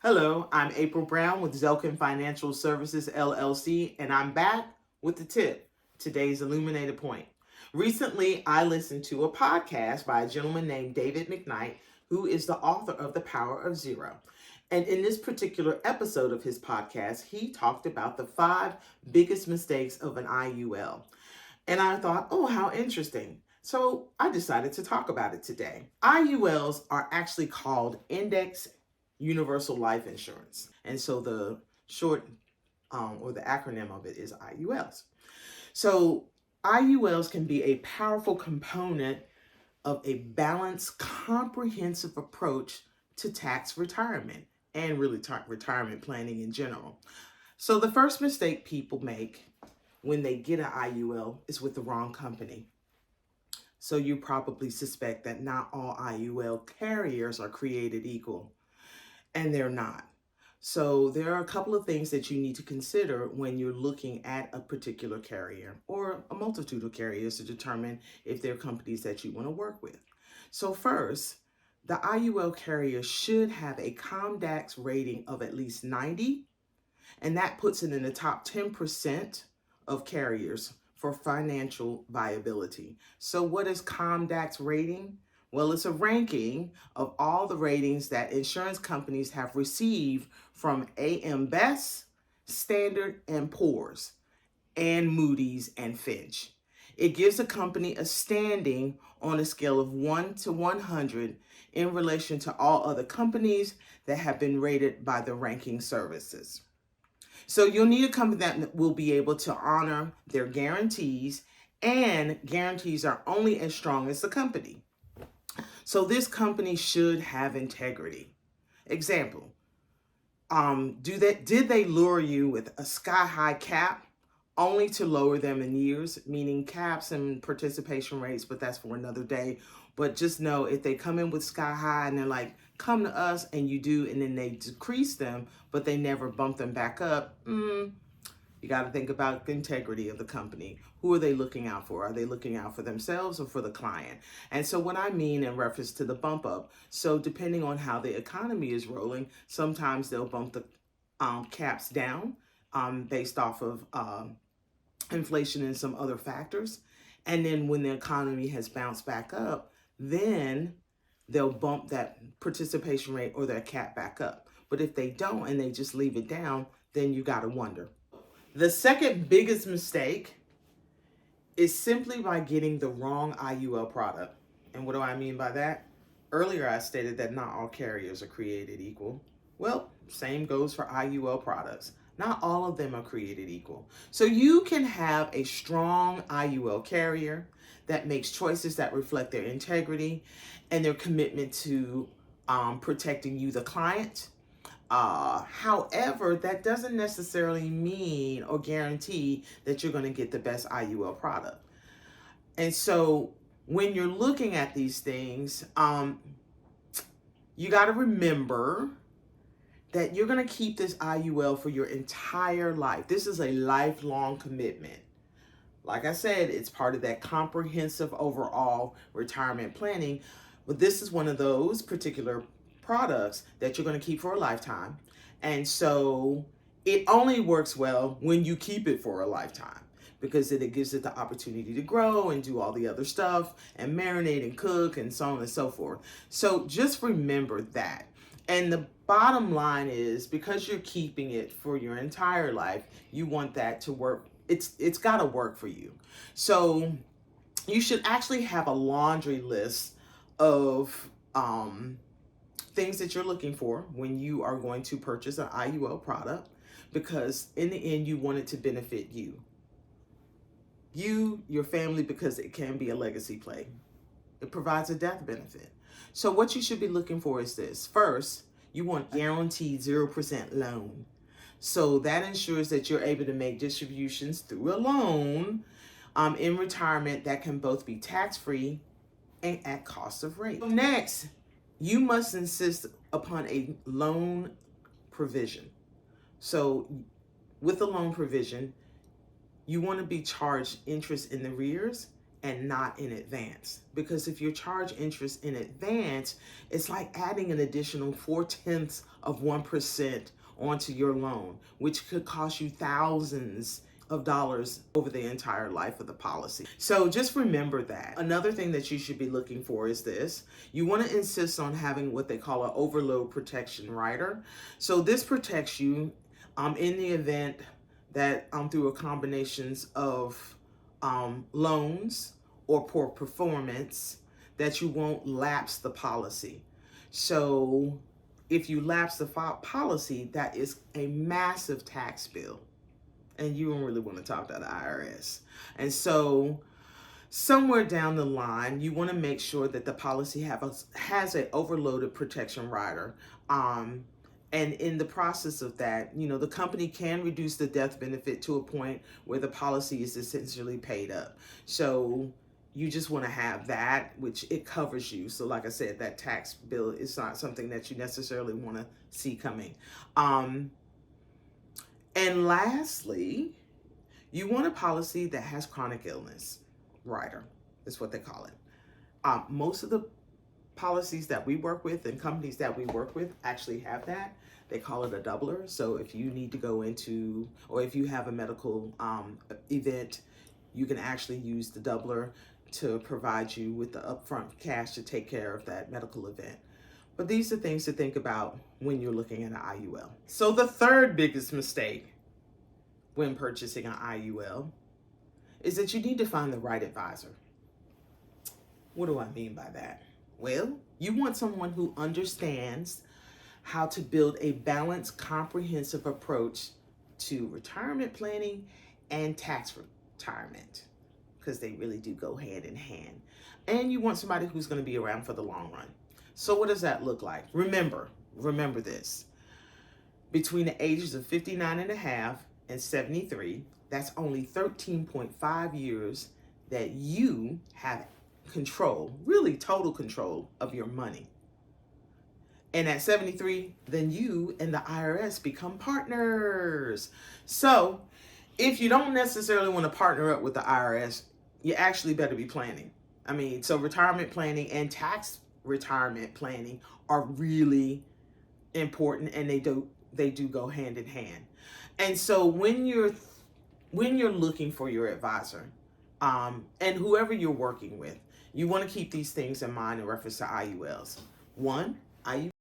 Hello, I'm April Brown with Zelken Financial Services LLC, and I'm back with the tip, today's illuminated point. Recently, I listened to a podcast by a gentleman named David McKnight, who is the author of The Power of Zero. And in this particular episode of his podcast, he talked about the 5 biggest mistakes of an IUL. And I thought, oh, how interesting. So I decided to talk about it today. IULs are actually called Index Universal Life Insurance. And so the short or the acronym of it is IULs. So IULs can be a powerful component of a balanced, comprehensive approach to tax retirement and really retirement planning in general. So the first mistake people make when they get an IUL is with the wrong company. So you probably suspect that not all IUL carriers are created equal, and they're not. So there are a couple of things that you need to consider when you're looking at a particular carrier or a multitude of carriers to determine if they're companies that you want to work with. So first, the IUL carrier should have a Comdax rating of at least 90, and that puts it in the top 10% of carriers for financial viability. So what is Comdax rating? Well, it's a ranking of all the ratings that insurance companies have received from AM Best, Standard and Poor's, and Moody's and Fitch. It gives a company a standing on a scale of 1 to 100 in relation to all other companies that have been rated by the ranking services. So you'll need a company that will be able to honor their guarantees, and guarantees are only as strong as the company. So this company should have integrity. Example, did they lure you with a sky-high cap only to lower them in years, meaning caps and participation rates, but that's for another day. But just know if they come in with sky high and they're like, come to us, and you do, and then they decrease them, but they never bump them back up, you got to think about the integrity of the company. Who are they looking out for? Are they looking out for themselves or for the client? And so what I mean in reference to the bump up, so depending on how the economy is rolling, sometimes they'll bump the caps down based off of inflation and some other factors. And then when the economy has bounced back up, then they'll bump that participation rate or their cap back up. But if they don't and they just leave it down, then you got to wonder. The second biggest mistake is simply by getting the wrong IUL product. And what do I mean by that? Earlier I stated that not all carriers are created equal. Well, same goes for IUL products. Not all of them are created equal. So you can have a strong IUL carrier that makes choices that reflect their integrity and their commitment to protecting you, the client. However, that doesn't necessarily mean or guarantee that you're going to get the best IUL product. And so when you're looking at these things, you got to remember that you're going to keep this IUL for your entire life. This is a lifelong commitment. Like I said, it's part of that comprehensive overall retirement planning. But this is one of those particular products that you're going to keep for a lifetime. And so it only works well when you keep it for a lifetime, because it gives it the opportunity to grow and do all the other stuff and marinate and cook and so on and so forth. So just remember that. And the bottom line is, because you're keeping it for your entire life, you want that to work. It's got to work for you. So you should actually have a laundry list of things that you're looking for when you are going to purchase an IUL product, because in the end, you want it to benefit you, your family, because it can be a legacy play. It provides a death benefit. So what you should be looking for is this. First, you want guaranteed 0% loan. So that ensures that you're able to make distributions through a loan in retirement that can both be tax-free and at cost of rate. Next, you must insist upon a loan provision. So with the loan provision, you want to be charged interest in arrears and not in advance. Because if you charge interest in advance, it's like adding an additional 0.4% onto your loan, which could cost you thousands of dollars over the entire life of the policy. So just remember that. Another thing that you should be looking for is this. You want to insist on having what they call an overload protection rider. So this protects you in the event that through a combinations of loans or poor performance, that you won't lapse the policy. So if you lapse the policy, that is a massive tax bill, and you don't really want to talk to the IRS. And so somewhere down the line, you want to make sure that the policy has an overloaded protection rider. And in the process of that, the company can reduce the death benefit to a point where the policy is essentially paid up. So you just want to have that, which it covers you. So like I said, that tax bill is not something that you necessarily want to see coming. And lastly, you want a policy that has chronic illness rider. That's what they call it. Most of the policies that we work with and companies that we work with actually have that. They call it a doubler. So if you need to go into, or if you have a medical event, you can actually use the doubler to provide you with the upfront cash to take care of that medical event. But these are things to think about when you're looking at an IUL. So the third biggest mistake when purchasing an IUL is that you need to find the right advisor. What do I mean by that? Well, you want someone who understands how to build a balanced, comprehensive approach to retirement planning and tax retirement, because they really do go hand in hand. And you want somebody who's going to be around for the long run. So what does that look like? Remember this. Between the ages of 59 and a half and 73, that's only 13.5 years that you have control, really total control of your money. And at 73, then you and the IRS become partners. So if you don't necessarily want to partner up with the IRS, you actually better be planning. So retirement planning and tax retirement planning are really important, and they do go hand in hand. And so when you're looking for your advisor, and whoever you're working with, you want to keep these things in mind in reference to IULs. One,